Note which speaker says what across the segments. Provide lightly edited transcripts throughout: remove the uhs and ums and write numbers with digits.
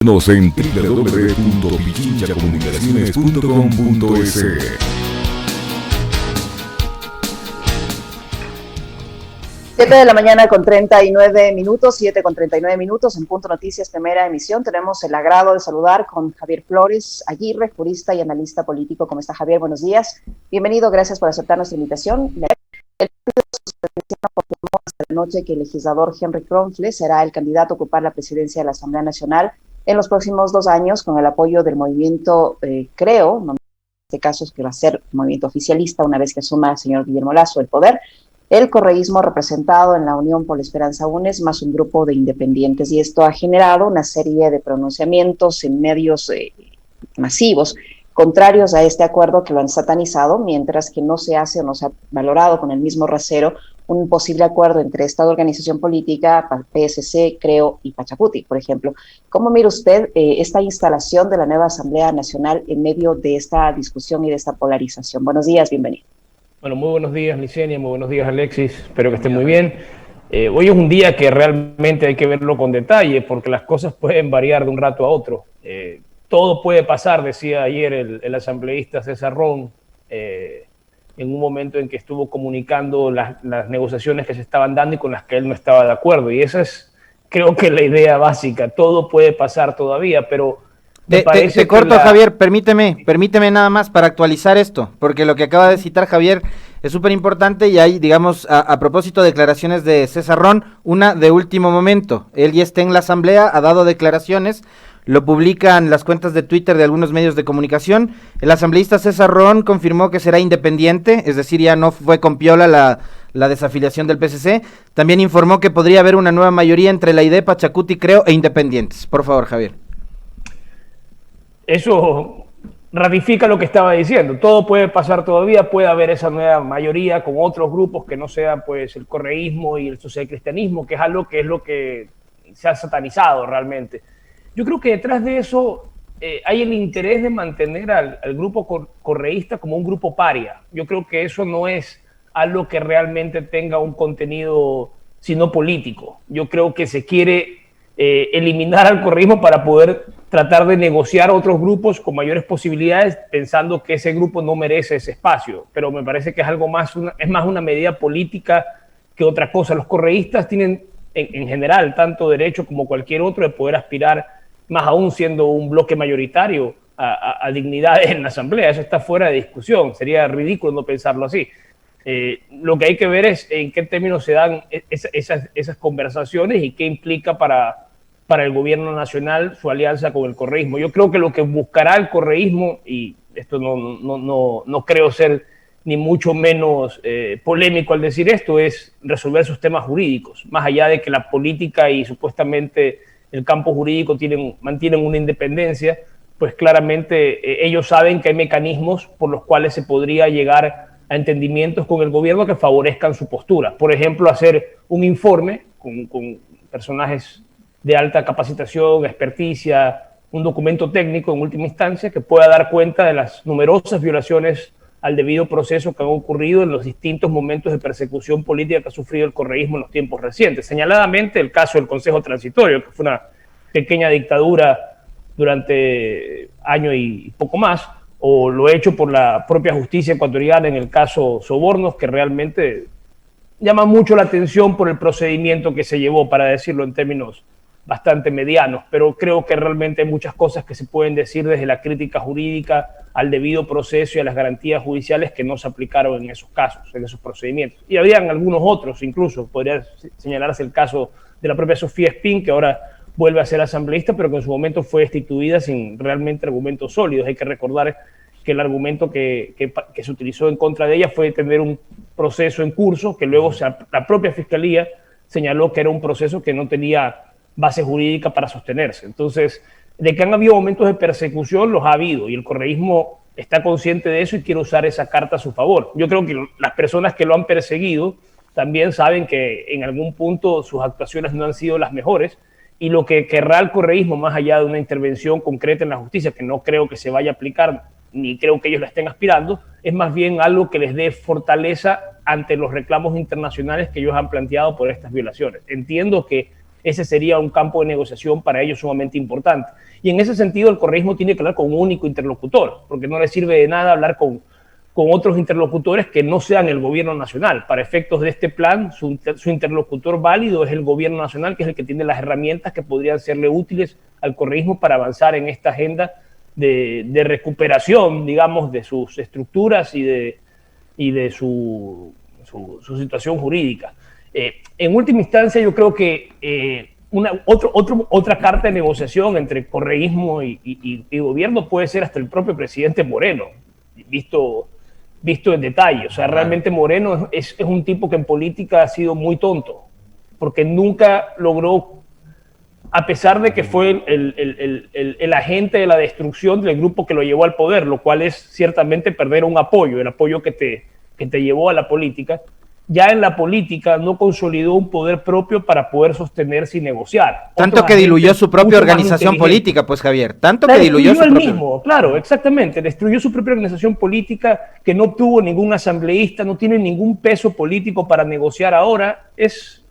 Speaker 1: Nos en www.pichinchacomunicaciones.com.es.
Speaker 2: 7 de la mañana con 39 minutos, 7 con 39 minutos, en Punto Noticias, primera emisión. Tenemos el agrado de saludar con Javier Flores Aguirre, jurista y analista político. ¿Cómo está, Javier? Buenos días. Bienvenido, gracias por aceptar nuestra invitación. El Partido Socialista confirmó esta noche que el legislador Henry Kronfle será el candidato a ocupar la presidencia de la Asamblea Nacional en los próximos 2 años, con el apoyo del movimiento, creo, no, en este caso es que va a ser movimiento oficialista una vez que asuma el señor Guillermo Lasso el poder. El correísmo representado en la Unión por la Esperanza UNES, más un grupo de independientes, y esto ha generado una serie de pronunciamientos en medios masivos contrarios a este acuerdo, que lo han satanizado, mientras que no se hace o no se ha valorado con el mismo rasero un posible acuerdo entre esta organización política, PSC, Creo y Pachacuti, por ejemplo. ¿Cómo mira usted esta instalación de la nueva Asamblea Nacional en medio de esta discusión y de esta polarización? Buenos días, bienvenido.
Speaker 3: Bueno, muy buenos días, Licenia, muy buenos días, Alexis, espero que estén muy bien. Hoy es un día que realmente hay que verlo con detalle, porque las cosas pueden variar de un rato a otro. Todo puede pasar, decía ayer el asambleísta César Ron, en un momento en que estuvo comunicando las negociaciones que se estaban dando y con las que él no estaba de acuerdo. Y esa es, creo que, la idea básica. Todo puede pasar todavía, pero...
Speaker 4: Te corto, Javier, permíteme nada más para actualizar esto, porque lo que acaba de citar Javier es súper importante y hay, digamos, a propósito de declaraciones de César Ron, una de último momento. Él ya está en la asamblea, ha dado declaraciones, lo publican las cuentas de Twitter de algunos medios de comunicación. El asambleísta César Ron confirmó que será independiente, es decir, ya no fue con piola la desafiliación del PSC. También informó que podría haber una nueva mayoría entre la ID, Pachacuti, Creo e Independientes. Por favor, Javier.
Speaker 3: Eso ratifica lo que estaba diciendo. Todo puede pasar todavía, puede haber esa nueva mayoría con otros grupos que no sean pues el correísmo y el socialcristianismo, que es lo que se ha satanizado realmente. Yo creo que detrás de eso hay el interés de mantener al grupo correísta como un grupo paria. Yo creo que eso no es algo que realmente tenga un contenido sino político. Yo creo que se quiere eliminar al correísmo para poder tratar de negociar otros grupos con mayores posibilidades, pensando que ese grupo no merece ese espacio. Pero me parece que es algo más, es más una medida política que otra cosa. Los correístas tienen en general tanto derecho como cualquier otro de poder aspirar, más aún siendo un bloque mayoritario, a dignidades en la asamblea. Eso está fuera de discusión. Sería ridículo no pensarlo así. Lo que hay que ver es en qué términos se dan esas conversaciones y qué implica para el gobierno nacional su alianza con el correísmo. Yo creo que lo que buscará el correísmo, y esto no creo ser ni mucho menos polémico al decir esto, es resolver sus temas jurídicos, más allá de que la política y supuestamente el campo jurídico mantienen una independencia, pues claramente ellos saben que hay mecanismos por los cuales se podría llegar a entendimientos con el gobierno que favorezcan su postura. Por ejemplo, hacer un informe con personajes de alta capacitación, experticia, un documento técnico en última instancia que pueda dar cuenta de las numerosas violaciones al debido proceso que han ocurrido en los distintos momentos de persecución política que ha sufrido el correísmo en los tiempos recientes. Señaladamente el caso del Consejo Transitorio, que fue una pequeña dictadura durante año y poco más, o lo hecho por la propia justicia ecuatoriana en el caso Sobornos, que realmente llama mucho la atención por el procedimiento que se llevó, para decirlo en términos bastante medianos, pero creo que realmente hay muchas cosas que se pueden decir desde la crítica jurídica al debido proceso y a las garantías judiciales que no se aplicaron en esos casos, en esos procedimientos. Y habían algunos otros, incluso podría señalarse el caso de la propia Sofía Espín, que ahora vuelve a ser asambleísta, pero que en su momento fue destituida sin realmente argumentos sólidos. Hay que recordar que el argumento que se utilizó en contra de ella fue tener un proceso en curso, que luego la propia Fiscalía señaló que era un proceso que no tenía base jurídica para sostenerse. Entonces, de que han habido momentos de persecución, los ha habido, y el correísmo está consciente de eso y quiere usar esa carta a su favor. Yo creo que las personas que lo han perseguido también saben que en algún punto sus actuaciones no han sido las mejores, y lo que querrá el correísmo, más allá de una intervención concreta en la justicia, que no creo que se vaya a aplicar, ni creo que ellos la estén aspirando, es más bien algo que les dé fortaleza ante los reclamos internacionales que ellos han planteado por estas violaciones. Entiendo que ese sería un campo de negociación para ellos sumamente importante. Y en ese sentido el correísmo tiene que hablar con un único interlocutor, porque no le sirve de nada hablar con otros interlocutores que no sean el gobierno nacional. Para efectos de este plan, su interlocutor válido es el gobierno nacional, que es el que tiene las herramientas que podrían serle útiles al correísmo para avanzar en esta agenda de recuperación, digamos, de sus estructuras y de su situación jurídica. En última instancia, yo creo que otra carta de negociación entre correísmo y gobierno puede ser hasta el propio presidente Moreno, visto en detalle. O sea, realmente Moreno es un tipo que en política ha sido muy tonto, porque nunca logró, a pesar de que fue el agente de la destrucción del grupo que lo llevó al poder, lo cual es ciertamente perder un apoyo, el apoyo que te llevó a la política. Ya en la política no consolidó un poder propio para poder sostenerse y negociar.
Speaker 4: Tanto que diluyó su propia organización política, pues Javier, tanto que diluyó su propia...
Speaker 3: mismo, claro, exactamente, destruyó su propia organización política, que no tuvo ningún asambleísta, no tiene ningún peso político para negociar ahora.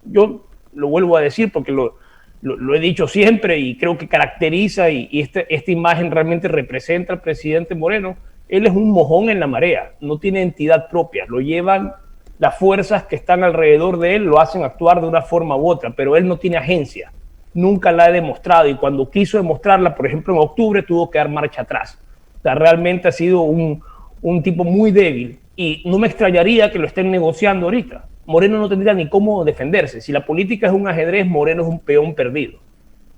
Speaker 3: Yo lo vuelvo a decir porque lo he dicho siempre y creo que caracteriza y esta imagen realmente representa al presidente Moreno. Él es un mojón en la marea, no tiene entidad propia, lo llevan las fuerzas que están alrededor de él, lo hacen actuar de una forma u otra, pero él no tiene agencia, nunca la ha demostrado, y cuando quiso demostrarla, por ejemplo en octubre, tuvo que dar marcha atrás. O sea, realmente ha sido un tipo muy débil, y no me extrañaría que lo estén negociando ahorita. Moreno no tendría ni cómo defenderse. Si la política es un ajedrez, Moreno es un peón perdido.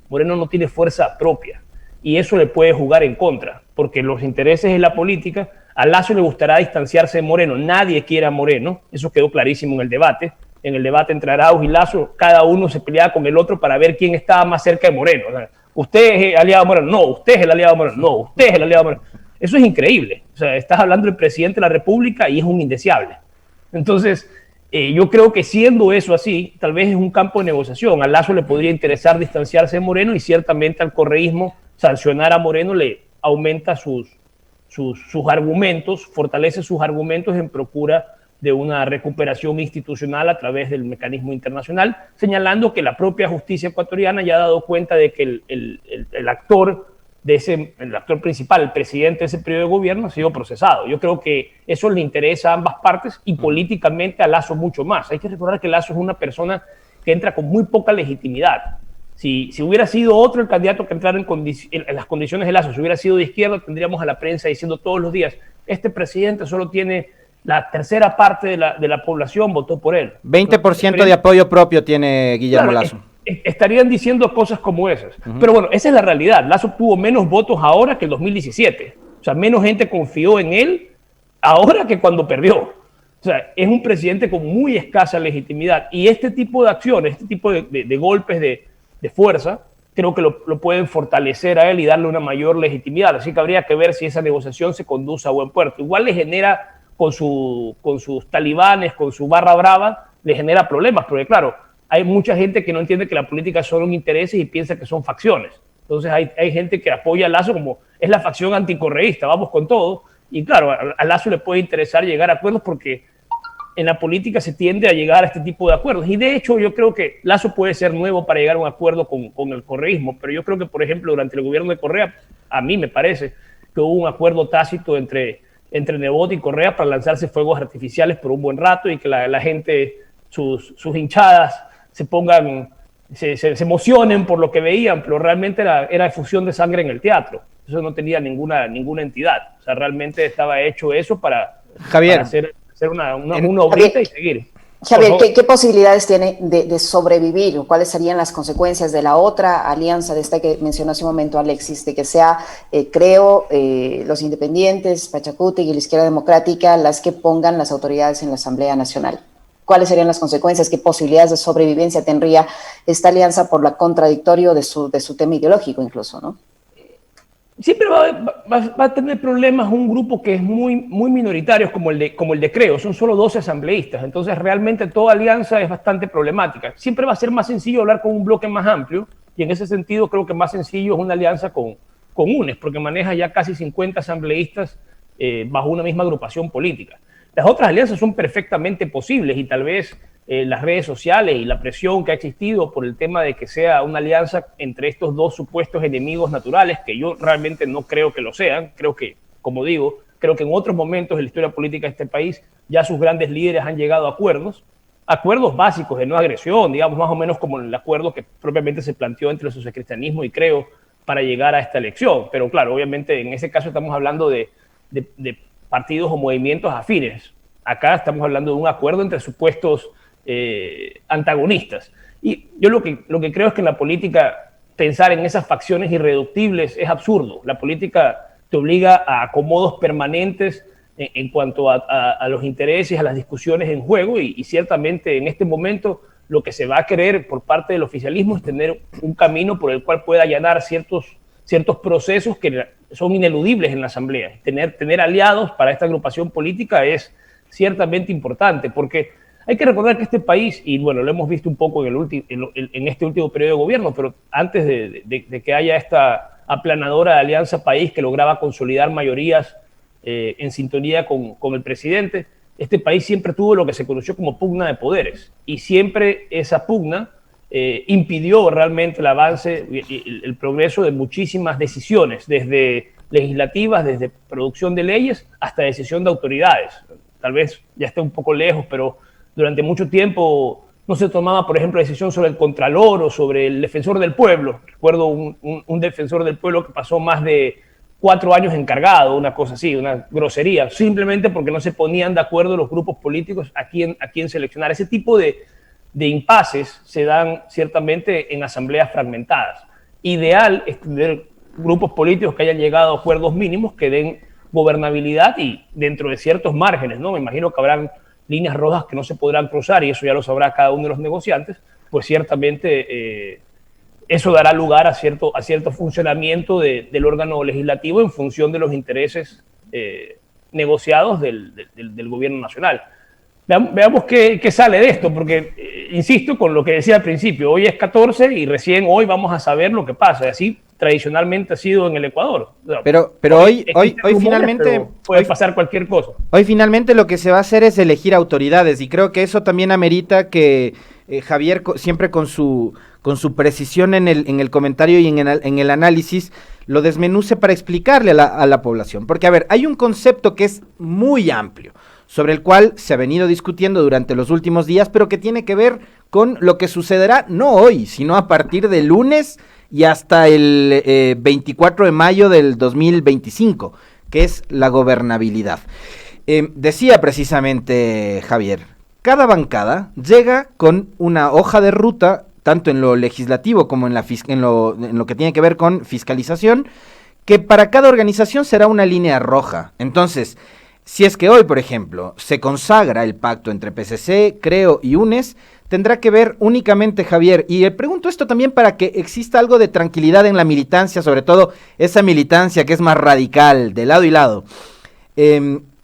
Speaker 3: Moreno no tiene fuerza propia, y eso le puede jugar en contra, porque los intereses de la política, a Lasso le gustará distanciarse de Moreno. Nadie quiere a Moreno, eso quedó clarísimo en el debate. En el debate entre Arauz y Lasso, cada uno se peleaba con el otro para ver quién estaba más cerca de Moreno. O sea, usted es el aliado de Moreno, no, usted es el aliado de Moreno, no, usted es el aliado de Moreno. Eso es increíble. O sea, estás hablando del presidente de la República y es un indeseable. Entonces, yo creo que siendo eso así, tal vez es un campo de negociación. A Lasso le podría interesar distanciarse de Moreno y ciertamente al correísmo sancionar a Moreno le aumenta sus argumentos, fortalece sus argumentos en procura de una recuperación institucional a través del mecanismo internacional, señalando que la propia justicia ecuatoriana ya ha dado cuenta de que el actor principal, el presidente de ese periodo de gobierno, ha sido procesado. Yo creo que eso le interesa a ambas partes y políticamente a Lasso mucho más. Hay que recordar que Lasso es una persona que entra con muy poca legitimidad. Si hubiera sido otro el candidato que entrara en las condiciones de Lasso, si hubiera sido de izquierda, tendríamos a la prensa diciendo todos los días, este presidente solo tiene la tercera parte de la población votó por él.
Speaker 4: 20% de apoyo propio tiene Guillermo Lasso.
Speaker 3: Estarían diciendo cosas como esas. Pero bueno, esa es la realidad. Lasso obtuvo menos votos ahora que el 2017. O sea, menos gente confió en él ahora que cuando perdió. O sea, es un presidente con muy escasa legitimidad. Y este tipo de acciones, este tipo de golpes de fuerza, creo que lo pueden fortalecer a él y darle una mayor legitimidad. Así que habría que ver si esa negociación se conduce a buen puerto. Igual le genera, con sus talibanes, con su barra brava, le genera problemas, porque claro, hay mucha gente que no entiende que la política son intereses y piensa que son facciones. Entonces hay gente que apoya a Lasso como es la facción anticorreísta, vamos con todo. Y claro, a Lasso le puede interesar llegar a acuerdos porque en la política se tiende a llegar a este tipo de acuerdos. Y de hecho yo creo que Lasso puede ser nuevo para llegar a un acuerdo con el correísmo, pero yo creo que, por ejemplo, durante el gobierno de Correa, a mí me parece que hubo un acuerdo tácito entre Nebot y Correa para lanzarse fuegos artificiales por un buen rato y que la gente, sus hinchadas, se emocionen por lo que veían, pero realmente era efusión de sangre en el teatro. Eso no tenía ninguna entidad. O sea, realmente estaba hecho eso para hacer una obrita y seguir.
Speaker 2: Javier, ¿qué posibilidades tiene de sobrevivir? ¿O cuáles serían las consecuencias de la otra alianza, de esta que mencionó hace un momento Alexis, de que sea, los independientes, Pachacuti y la izquierda democrática las que pongan las autoridades en la Asamblea Nacional? ¿Cuáles serían las consecuencias? ¿Qué posibilidades de sobrevivencia tendría esta alianza por lo contradictorio de su tema ideológico incluso, ¿no?
Speaker 3: Siempre va a tener problemas un grupo que es muy, muy minoritario como el de Creo. Son solo 12 asambleístas. Entonces, realmente toda alianza es bastante problemática. Siempre va a ser más sencillo hablar con un bloque más amplio. Y en ese sentido, creo que más sencillo es una alianza con UNES, porque maneja ya casi 50 asambleístas bajo una misma agrupación política. Las otras alianzas son perfectamente posibles y tal vez las redes sociales y la presión que ha existido por el tema de que sea una alianza entre estos dos supuestos enemigos naturales, que yo realmente no creo que lo sean. Creo que, como digo, creo que en otros momentos de la historia política de este país ya sus grandes líderes han llegado a acuerdos básicos de no agresión, digamos, más o menos como el acuerdo que propiamente se planteó entre el sociocristianismo y Creo para llegar a esta elección. Pero claro, obviamente en ese caso estamos hablando de partidos o movimientos afines. Acá estamos hablando de un acuerdo entre supuestos antagonistas. Y yo lo que creo es que en la política pensar en esas facciones irreductibles es absurdo. La política te obliga a acomodos permanentes en cuanto a los intereses, a las discusiones en juego, y ciertamente en este momento lo que se va a querer por parte del oficialismo es tener un camino por el cual pueda allanar ciertos procesos que son ineludibles en la Asamblea. Tener aliados para esta agrupación política es ciertamente importante, porque hay que recordar que este país, y bueno, lo hemos visto un poco en este último periodo de gobierno, pero antes de que haya esta aplanadora de Alianza País que lograba consolidar mayorías en sintonía con el presidente, este país siempre tuvo lo que se conoció como pugna de poderes, y siempre esa pugna impidió realmente el avance y el progreso de muchísimas decisiones, desde legislativas, desde producción de leyes hasta decisión de autoridades. Tal vez ya esté un poco lejos, pero durante mucho tiempo no se tomaba, por ejemplo, decisión sobre el Contralor o sobre el Defensor del Pueblo. Recuerdo un Defensor del Pueblo que pasó más de 4 años encargado, una cosa así, una grosería, simplemente porque no se ponían de acuerdo los grupos políticos a quién seleccionar. Ese tipo de impases se dan ciertamente en asambleas fragmentadas. Ideal es tener grupos políticos que hayan llegado a acuerdos mínimos que den gobernabilidad y dentro de ciertos márgenes, ¿no? Me imagino que habrán líneas rojas que no se podrán cruzar y eso ya lo sabrá cada uno de los negociantes, pues ciertamente eso dará lugar a cierto funcionamiento del órgano legislativo en función de los intereses negociados del gobierno nacional. Veamos qué sale de esto, porque insisto con lo que decía al principio, hoy es 14 y recién hoy vamos a saber lo que pasa, y así tradicionalmente ha sido en el Ecuador.
Speaker 4: Pero hoy finalmente
Speaker 3: pero puede pasar cualquier cosa.
Speaker 4: Hoy finalmente lo que se va a hacer es elegir autoridades, y creo que eso también amerita que Javier, siempre con su precisión en el comentario y en el análisis, lo desmenuce para explicarle a la población. Porque, a ver, hay un concepto que es muy amplio, sobre el cual se ha venido discutiendo durante los últimos días, pero que tiene que ver con lo que sucederá no hoy, sino a partir del lunes y hasta el 24 de mayo del 2025, que es la gobernabilidad. Decía precisamente Javier, cada bancada llega con una hoja de ruta, tanto en lo legislativo como en lo que tiene que ver con fiscalización, que para cada organización será una línea roja. Entonces, si es que hoy, por ejemplo, se consagra el pacto entre PCC, Creo y UNES, tendrá que ver únicamente, Javier, y le pregunto esto también para que exista algo de tranquilidad en la militancia, sobre todo esa militancia que es más radical, de lado y lado.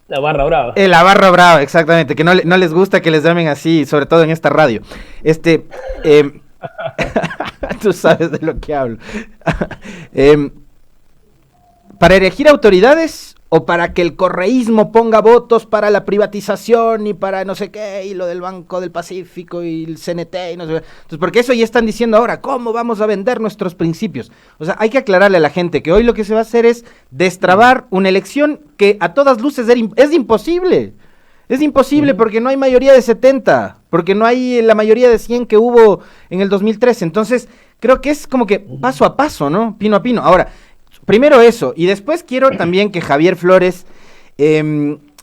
Speaker 3: La barra brava.
Speaker 4: La barra brava, exactamente, que no les gusta que les llamen así, sobre todo en esta radio. Tú sabes de lo que hablo. Para elegir autoridades o para que el correísmo ponga votos para la privatización y para no sé qué, y lo del Banco del Pacífico y el CNT y no sé qué. Entonces, porque eso ya están diciendo ahora, ¿cómo vamos a vender nuestros principios? O sea, hay que aclararle a la gente que hoy lo que se va a hacer es destrabar una elección que a todas luces es imposible. Es imposible porque no hay mayoría de 70, porque no hay la mayoría de 100 que hubo en el 2013. Entonces, creo que es como que paso a paso, ¿no? Pino a pino. Ahora, primero eso, y después quiero también que Javier Flores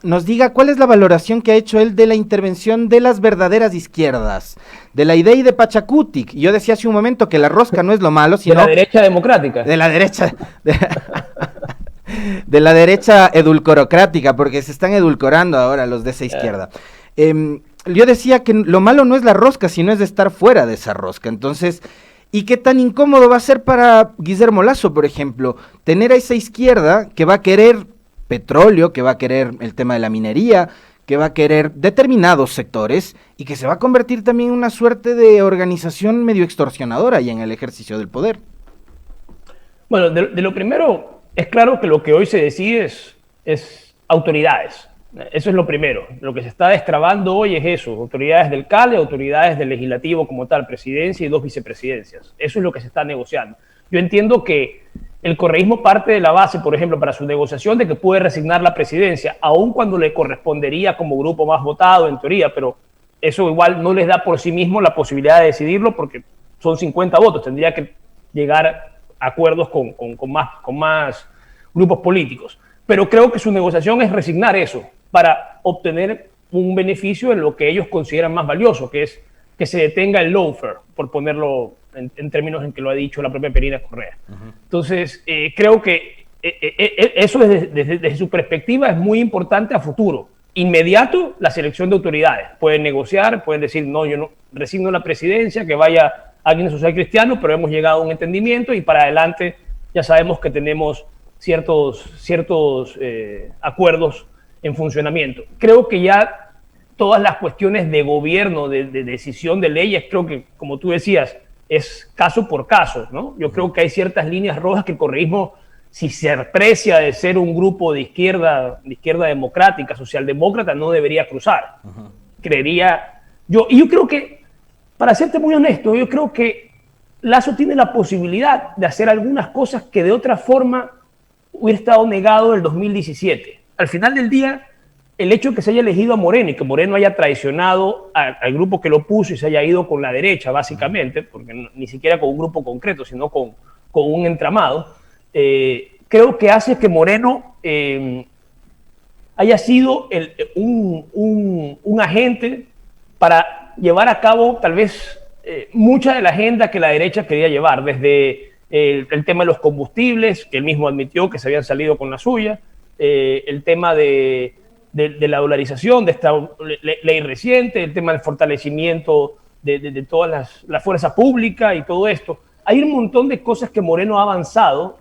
Speaker 4: nos diga cuál es la valoración que ha hecho él de la intervención de las verdaderas izquierdas, de la idea de Pachacutic. Yo decía hace un momento que la rosca no es lo malo, sino...
Speaker 3: De la derecha democrática.
Speaker 4: De la derecha... de la derecha edulcorocrática, porque se están edulcorando ahora los de esa izquierda. Yo decía que lo malo no es la rosca, sino es de estar fuera de esa rosca. Entonces... ¿Y qué tan incómodo va a ser para Guillermo Lasso, por ejemplo, tener a esa izquierda que va a querer petróleo, que va a querer el tema de la minería, que va a querer determinados sectores y que se va a convertir también en una suerte de organización medio extorsionadora y en el ejercicio del poder?
Speaker 3: Bueno, de lo primero, es claro que lo que hoy se decide es autoridades. Eso es lo primero. Lo que se está destrabando hoy es eso, autoridades del CALE, autoridades del legislativo como tal, presidencia y 2 vicepresidencias. Eso es lo que se está negociando. Yo entiendo que el correísmo parte de la base, por ejemplo, para su negociación de que puede resignar la presidencia, aun cuando le correspondería como grupo más votado, en teoría, pero eso igual no les da por sí mismo la posibilidad de decidirlo porque son 50 votos. Tendría que llegar a acuerdos con más grupos políticos. Pero creo que su negociación es resignar eso para obtener un beneficio en lo que ellos consideran más valioso, que es que se detenga el lawfare, por ponerlo en términos en que lo ha dicho la propia Perina Correa. Entonces, creo que eso desde su perspectiva es muy importante a futuro. Inmediato, la selección de autoridades. Pueden negociar, pueden decir, no, yo no resigno la presidencia, que vaya alguien social cristiano, pero hemos llegado a un entendimiento y para adelante ya sabemos que tenemos ciertos acuerdos en funcionamiento. Creo que ya todas las cuestiones de gobierno, de decisión de leyes, creo que, como tú decías, es caso por caso, ¿no? Yo creo que hay ciertas líneas rojas que el correísmo, si se aprecia de ser un grupo de izquierda democrática, socialdemócrata, no debería cruzar. Creería yo, y yo creo que, para serte muy honesto, yo creo que Lasso tiene la posibilidad de hacer algunas cosas que de otra forma hubiera estado negado en el 2017. Al final del día, el hecho de que se haya elegido a Moreno y que Moreno haya traicionado al grupo que lo puso y se haya ido con la derecha, básicamente, porque ni siquiera con un grupo concreto, sino con un entramado, creo que hace que Moreno haya sido un agente para llevar a cabo tal vez mucha de la agenda que la derecha quería llevar, desde el tema de los combustibles, que él mismo admitió que se habían salido con la suya, el tema de la dolarización, de esta ley reciente, el tema del fortalecimiento de todas la fuerza pública y todo esto. Hay un montón de cosas que Moreno ha avanzado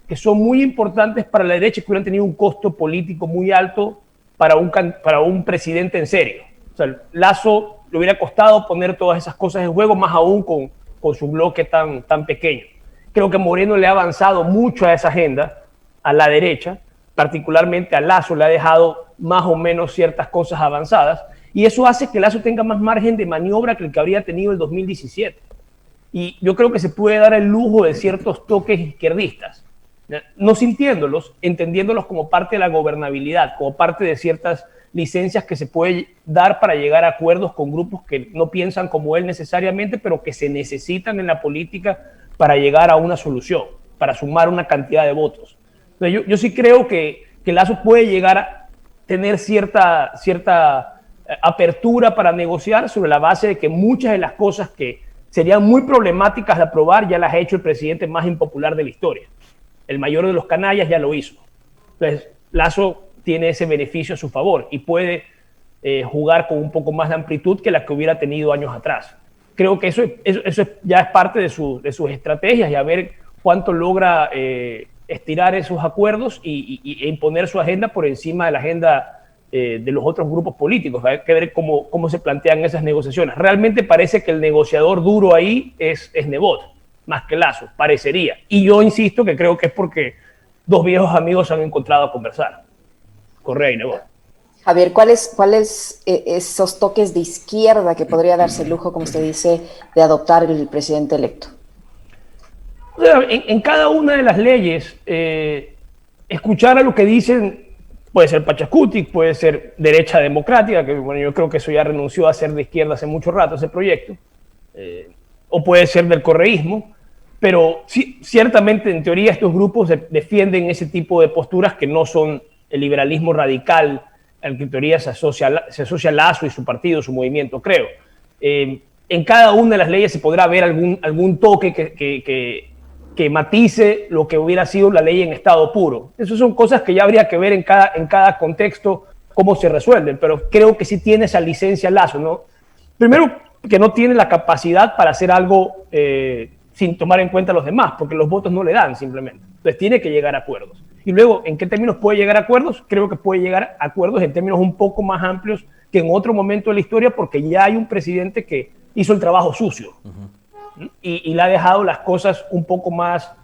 Speaker 3: que son muy importantes para la derecha y que hubieran tenido un costo político muy alto para un presidente en serio. O sea, Lasso le hubiera costado poner todas esas cosas en juego, más aún con su bloque tan pequeño. Creo que Moreno le ha avanzado mucho a esa agenda, a la derecha, particularmente a Lasso le ha dejado más o menos ciertas cosas avanzadas, y eso hace que Lasso tenga más margen de maniobra que el que habría tenido el 2017. Y yo creo que se puede dar el lujo de ciertos toques izquierdistas, no sintiéndolos, entendiéndolos como parte de la gobernabilidad, como parte de ciertas licencias que se puede dar para llegar a acuerdos con grupos que no piensan como él necesariamente, pero que se necesitan en la política para llegar a una solución, para sumar una cantidad de votos. Entonces, yo sí creo que Lasso puede llegar a tener cierta apertura para negociar sobre la base de que muchas de las cosas que serían muy problemáticas de aprobar ya las ha hecho el presidente más impopular de la historia. El mayor de los canallas ya lo hizo. Entonces, Lasso tiene ese beneficio a su favor y puede jugar con un poco más de amplitud que la que hubiera tenido años atrás. Creo que eso ya es parte de sus estrategias y a ver cuánto logra estirar esos acuerdos e imponer su agenda por encima de la agenda de los otros grupos políticos. Hay que ver cómo se plantean esas negociaciones. Realmente parece que el negociador duro ahí es Nebot, más que Lasso, parecería. Y yo insisto que creo que es porque dos viejos amigos se han encontrado a conversar, Correa y Nebot.
Speaker 2: Javier, ¿cuáles esos toques de izquierda que podría darse el lujo, como usted dice, de adoptar el presidente electo?
Speaker 3: O sea, en cada una de las leyes, escuchar a lo que dicen, puede ser Pachacutic, puede ser derecha democrática, que bueno, yo creo que eso ya renunció a ser de izquierda hace mucho rato, ese proyecto, o puede ser del correísmo, pero sí, ciertamente en teoría estos grupos defienden ese tipo de posturas que no son el liberalismo radical al que en teoría se asocia Lasso y su partido, su movimiento, creo. En cada una de las leyes se podrá ver algún toque que matice lo que hubiera sido la ley en estado puro. Esas son cosas que ya habría que ver en cada contexto cómo se resuelven, pero creo que sí tiene esa licencia Lasso, ¿no? Primero, que no tiene la capacidad para hacer algo sin tomar en cuenta a los demás, porque los votos no le dan simplemente. Entonces tiene que llegar a acuerdos. Y luego, ¿en qué términos puede llegar a acuerdos? Creo que puede llegar a acuerdos en términos un poco más amplios que en otro momento de la historia, porque ya hay un presidente que hizo el trabajo sucio. Y le ha dejado las cosas un poco más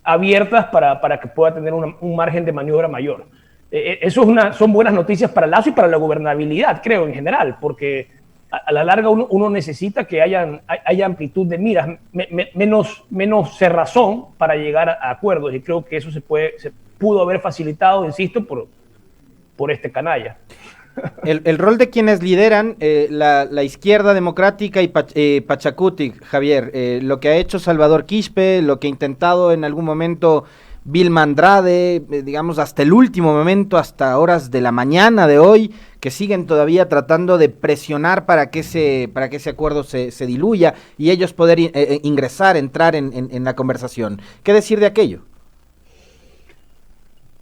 Speaker 3: abiertas para que pueda tener un margen de maniobra mayor. Eso son buenas noticias para Lazo y para la gobernabilidad, creo, en general, porque a la larga uno necesita que haya amplitud de miras, menos cerrazón para llegar a acuerdos, y creo que eso se pudo haber facilitado, insisto, por este canalla.
Speaker 4: El rol de quienes lideran la izquierda democrática y Pachacuti, Javier, lo que ha hecho Salvador Quispe, lo que ha intentado en algún momento Vilma Andrade, digamos hasta el último momento, hasta horas de la mañana de hoy, que siguen todavía tratando de presionar para que ese acuerdo se diluya y ellos poder entrar en la conversación. ¿Qué decir de aquello?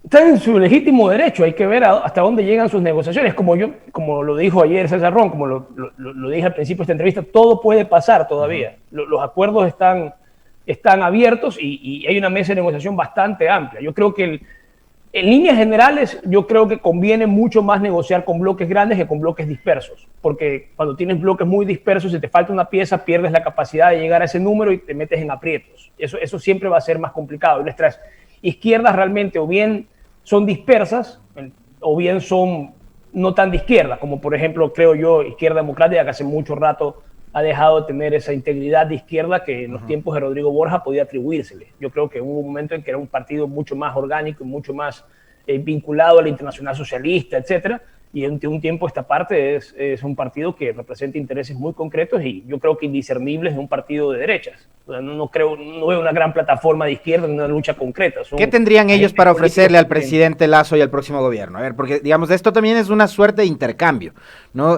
Speaker 3: Están en su legítimo derecho, hay que ver hasta dónde llegan sus negociaciones. Como lo dijo ayer César Ron, como lo dije al principio de esta entrevista, todo puede pasar todavía. Los acuerdos están abiertos y hay una mesa de negociación bastante amplia. Yo creo que en líneas generales, yo creo que conviene mucho más negociar con bloques grandes que con bloques dispersos, porque cuando tienes bloques muy dispersos, si te falta una pieza, pierdes la capacidad de llegar a ese número y te metes en aprietos. Eso siempre va a ser más complicado. Nuestras izquierdas realmente o bien son dispersas o bien son no tan de izquierda, como por ejemplo, creo yo, Izquierda Democrática, que hace mucho rato ha dejado de tener esa integridad de izquierda que en los tiempos de Rodrigo Borja podía atribuírsele. Yo creo que hubo un momento en que era un partido mucho más orgánico y mucho más vinculado a la Internacional Socialista, etcétera, y en un tiempo esta parte es un partido que representa intereses muy concretos y yo creo que indiscernibles de un partido de derechas. O sea, no veo una gran plataforma de izquierda en una lucha concreta.
Speaker 4: ¿Qué tendrían ellos para ofrecerle al presidente Lazo y al próximo gobierno? A ver, porque digamos, esto también es una suerte de intercambio, ¿no?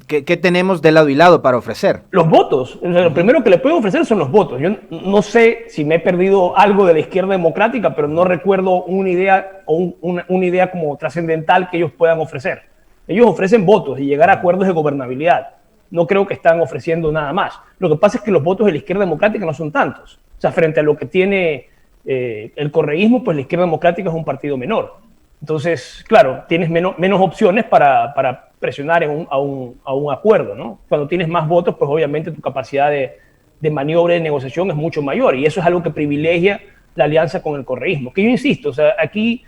Speaker 4: ¿Qué tenemos de lado y lado para ofrecer?
Speaker 3: Los votos. O sea, lo primero que le puedo ofrecer son los votos. Yo no sé si me he perdido algo de la izquierda democrática, pero no recuerdo una idea o una idea como trascendental que ellos puedan ofrecer. Ellos ofrecen votos y llegar a acuerdos de gobernabilidad. No creo que están ofreciendo nada más. Lo que pasa es que los votos de la izquierda democrática no son tantos. O sea, frente a lo que tiene el correísmo, pues la izquierda democrática es un partido menor. Entonces, claro, tienes menos opciones para presionar a un acuerdo, ¿no? Cuando tienes más votos, pues obviamente tu capacidad de maniobra y de negociación es mucho mayor, y eso es algo que privilegia la alianza con el correísmo. Que yo insisto, o sea, aquí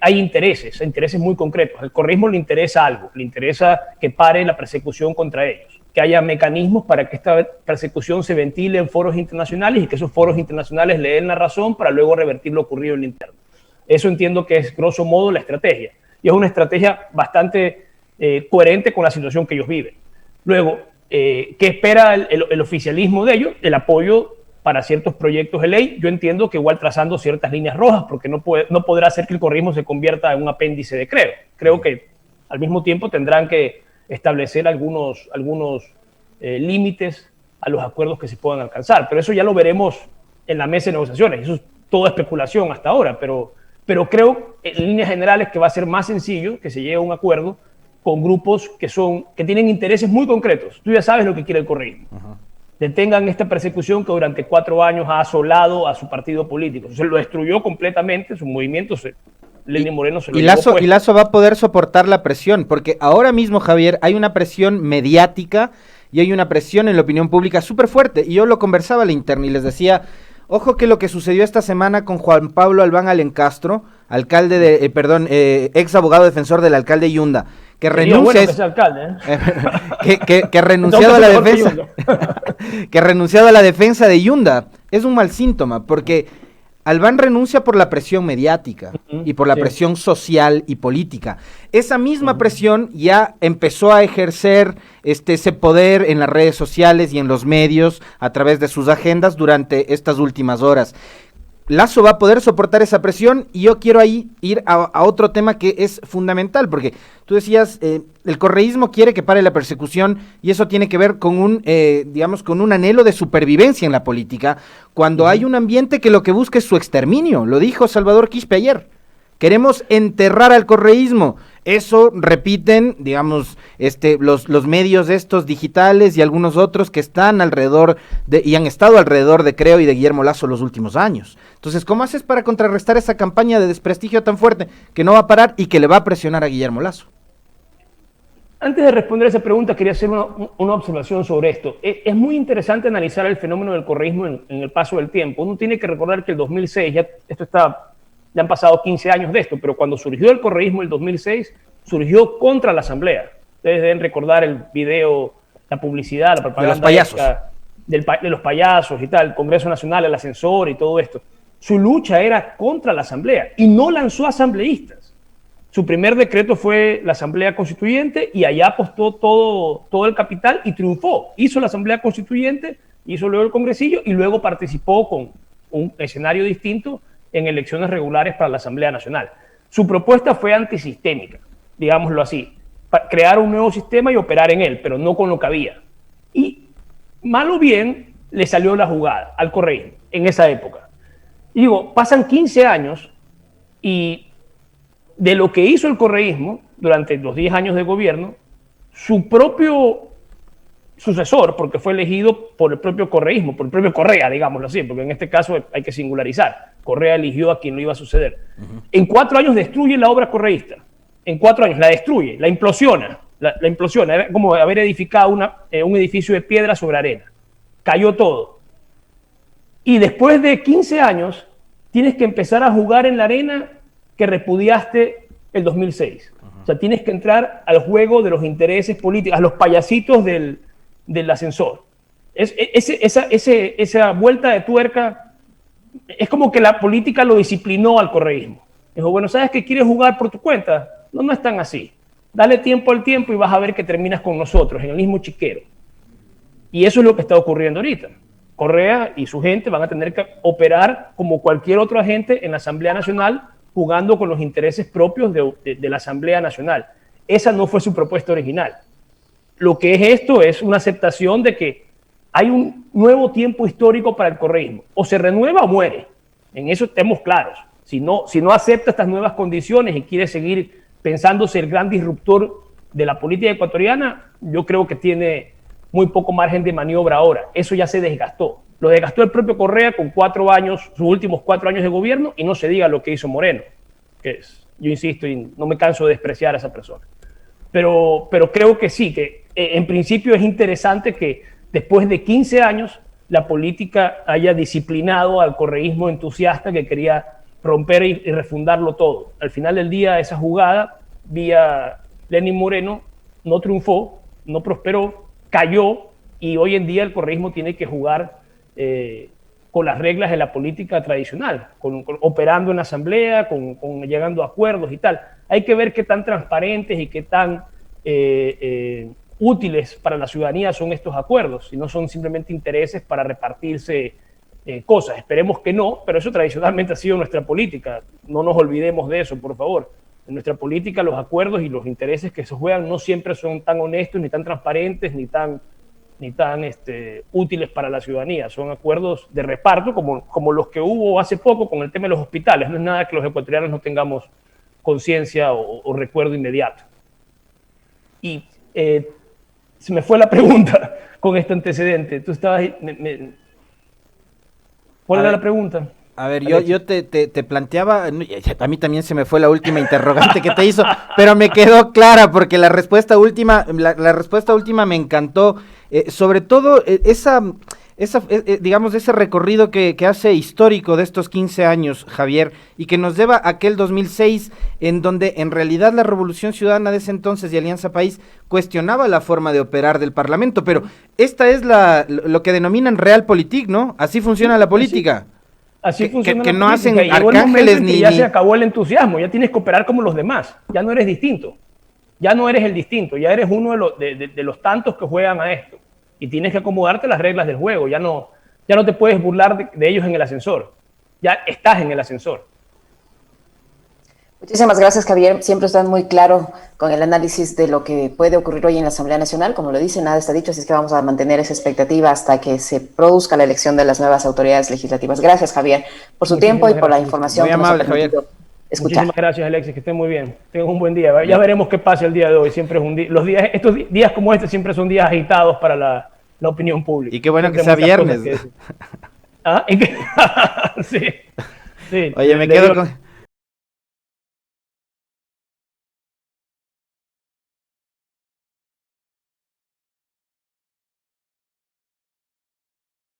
Speaker 3: hay intereses muy concretos. Al correísmo le interesa algo, le interesa que pare la persecución contra ellos, que haya mecanismos para que esta persecución se ventile en foros internacionales y que esos foros internacionales le den la razón para luego revertir lo ocurrido en el interno. Eso entiendo que es, grosso modo, la estrategia. Y es una estrategia bastante coherente con la situación que ellos viven. Luego, ¿qué espera el oficialismo de ellos? El apoyo para ciertos proyectos de ley. Yo entiendo que igual trazando ciertas líneas rojas, porque no podrá hacer que el correísmo se convierta en un apéndice de Creo. Creo que al mismo tiempo tendrán que establecer algunos límites a los acuerdos que se puedan alcanzar. Pero eso ya lo veremos en la mesa de negociaciones. Eso es toda especulación hasta ahora, pero creo en líneas generales que va a ser más sencillo que se llegue a un acuerdo con grupos que tienen intereses muy concretos. Tú ya sabes lo que quiere el correísmo. Detengan esta persecución que durante 4 años ha asolado a su partido político. Se lo destruyó completamente, su movimiento, Lenín Moreno se lo llevó puesto.
Speaker 4: Y Lazo va a poder soportar la presión, porque ahora mismo, Javier, hay una presión mediática y hay una presión en la opinión pública súper fuerte. Y yo lo conversaba a la interna y les decía, ojo que lo que sucedió esta semana con Juan Pablo Albán Alencastro, ex abogado defensor del alcalde de Yunda, que renuncia, que renunciado a la defensa, que renunciado a la defensa de Yunda, es un mal síntoma, porque Albán renuncia por la presión mediática y por la presión social y política. Esa misma presión ya empezó a ejercer ese poder en las redes sociales y en los medios a través de sus agendas durante estas últimas horas. Lazo va a poder soportar esa presión y yo quiero ahí ir a otro tema que es fundamental, porque tú decías, el correísmo quiere que pare la persecución y eso tiene que ver con con un anhelo de supervivencia en la política, cuando hay un ambiente que lo que busca es su exterminio. Lo dijo Salvador Quispe ayer. Queremos enterrar al correísmo. Eso repiten, digamos, los medios estos digitales y algunos otros que están alrededor y han estado alrededor de Creo y de Guillermo Lasso los últimos años. Entonces, ¿cómo haces para contrarrestar esa campaña de desprestigio tan fuerte que no va a parar y que le va a presionar a Guillermo Lasso?
Speaker 3: Antes de responder a esa pregunta, quería hacer una observación sobre esto. Es muy interesante analizar el fenómeno del correísmo en el paso del tiempo. Uno tiene que recordar que el 2006, ya esto está Ya han pasado 15 años de esto, pero cuando surgió el correísmo en el 2006, surgió contra la Asamblea. Ustedes deben recordar el video, la publicidad, la propaganda
Speaker 4: de los payasos,
Speaker 3: de los payasos y tal, el Congreso Nacional, el ascensor y todo esto. Su lucha era contra la Asamblea y no lanzó asambleístas. Su primer decreto fue la Asamblea Constituyente y allá apostó todo el capital y triunfó. Hizo la Asamblea Constituyente, hizo luego el Congresillo y luego participó con un escenario distinto en elecciones regulares para la Asamblea Nacional. Su propuesta fue antisistémica, digámoslo así, para crear un nuevo sistema y operar en él, pero no con lo que había. Y mal o bien le salió la jugada al correísmo en esa época. Y digo, pasan 15 años y de lo que hizo el correísmo durante los 10 años de gobierno, su propio sucesor, porque fue elegido por el propio correísmo, por el propio Correa, digámoslo así, porque en este caso hay que singularizar. Correa eligió a quien lo iba a suceder. En 4 años destruye la obra correísta. En 4 años la destruye, la implosiona. La implosiona. Era como haber edificado un edificio de piedra sobre arena. Cayó todo. Y después de 15 años, tienes que empezar a jugar en la arena que repudiaste el 2006. O sea, tienes que entrar al juego de los intereses políticos, a los payasitos del ascensor. Esa vuelta de tuerca es como que la política lo disciplinó al correísmo. Dijo, bueno, ¿sabes que quieres jugar por tu cuenta? No es tan así. Dale tiempo al tiempo y vas a ver que terminas con nosotros, en el mismo chiquero. Y eso es lo que está ocurriendo ahorita. Correa y su gente van a tener que operar como cualquier otro agente en la Asamblea Nacional, jugando con los intereses propios de la Asamblea Nacional. Esa no fue su propuesta original. Lo que es esto es una aceptación de que hay un nuevo tiempo histórico para el correísmo. O se renueva o muere. En eso estemos claros. Si no acepta estas nuevas condiciones y quiere seguir pensándose el gran disruptor de la política ecuatoriana, yo creo que tiene muy poco margen de maniobra ahora. Eso ya se desgastó. Lo desgastó el propio Correa con 4 años, sus últimos 4 años de gobierno, y no se diga lo que hizo Moreno, que es, yo insisto, y no me canso de despreciar a esa persona. Pero creo que sí, que en principio es interesante que después de 15 años la política haya disciplinado al correísmo entusiasta que quería romper y refundarlo todo. Al final del día, esa jugada vía Lenín Moreno no triunfó, no prosperó, cayó, y hoy en día el correísmo tiene que jugar con las reglas de la política tradicional, operando en la asamblea, llegando a acuerdos y tal. Hay que ver qué tan transparentes y qué tan útiles para la ciudadanía son estos acuerdos, si no son simplemente intereses para repartirse cosas. Esperemos que no, pero eso tradicionalmente ha sido nuestra política. No nos olvidemos de eso, por favor. En nuestra política los acuerdos y los intereses que se juegan no siempre son tan honestos, ni tan transparentes, ni tan útiles para la ciudadanía. Son acuerdos de reparto como los que hubo hace poco con el tema de los hospitales. No es nada que los ecuatorianos no tengamos conciencia o recuerdo inmediato. Y se me fue la pregunta con este antecedente. Tú estabas... ¿Cuál era la pregunta?
Speaker 4: A ver, yo te planteaba, a mí también se me fue la última interrogante que te hizo, pero me quedó clara porque la respuesta última me encantó, sobre todo digamos, ese recorrido que hace histórico de estos 15 años, Javier, y que nos lleva a aquel 2006, en donde en realidad la Revolución Ciudadana de ese entonces y Alianza País cuestionaba la forma de operar del Parlamento, pero esta es lo que denominan realpolitik, ¿no? Así funciona la política.
Speaker 3: Así funciona
Speaker 4: que
Speaker 3: la
Speaker 4: no hacen
Speaker 3: política.
Speaker 4: arcángeles ni...
Speaker 3: Ya se acabó el entusiasmo, ya tienes que operar como los demás, ya no eres distinto, ya no eres el distinto, ya eres uno de los tantos que juegan a esto. Y tienes que acomodarte a las reglas del juego. Ya no te puedes burlar de ellos en el ascensor. Ya estás en el ascensor.
Speaker 2: Muchísimas gracias, Javier. Siempre estás muy claro con el análisis de lo que puede ocurrir hoy en la Asamblea Nacional. Como lo dice, nada está dicho, así es que vamos a mantener esa expectativa hasta que se produzca la elección de las nuevas autoridades legislativas. Gracias, Javier, por su tiempo y por la información
Speaker 4: muy
Speaker 2: que
Speaker 4: amable,
Speaker 2: nos ha permitido
Speaker 4: Javier.
Speaker 2: Escuchar.
Speaker 3: Muchísimas gracias, Alexis, que estén muy bien. Tengan un buen día. Ya veremos qué pasa el día de hoy. Siempre es un día. Estos días como este siempre son días agitados para la opinión pública.
Speaker 4: Y qué bueno
Speaker 3: siempre
Speaker 4: que sea viernes.
Speaker 3: ¿Ah? Sí.
Speaker 4: Oye, me quedo con...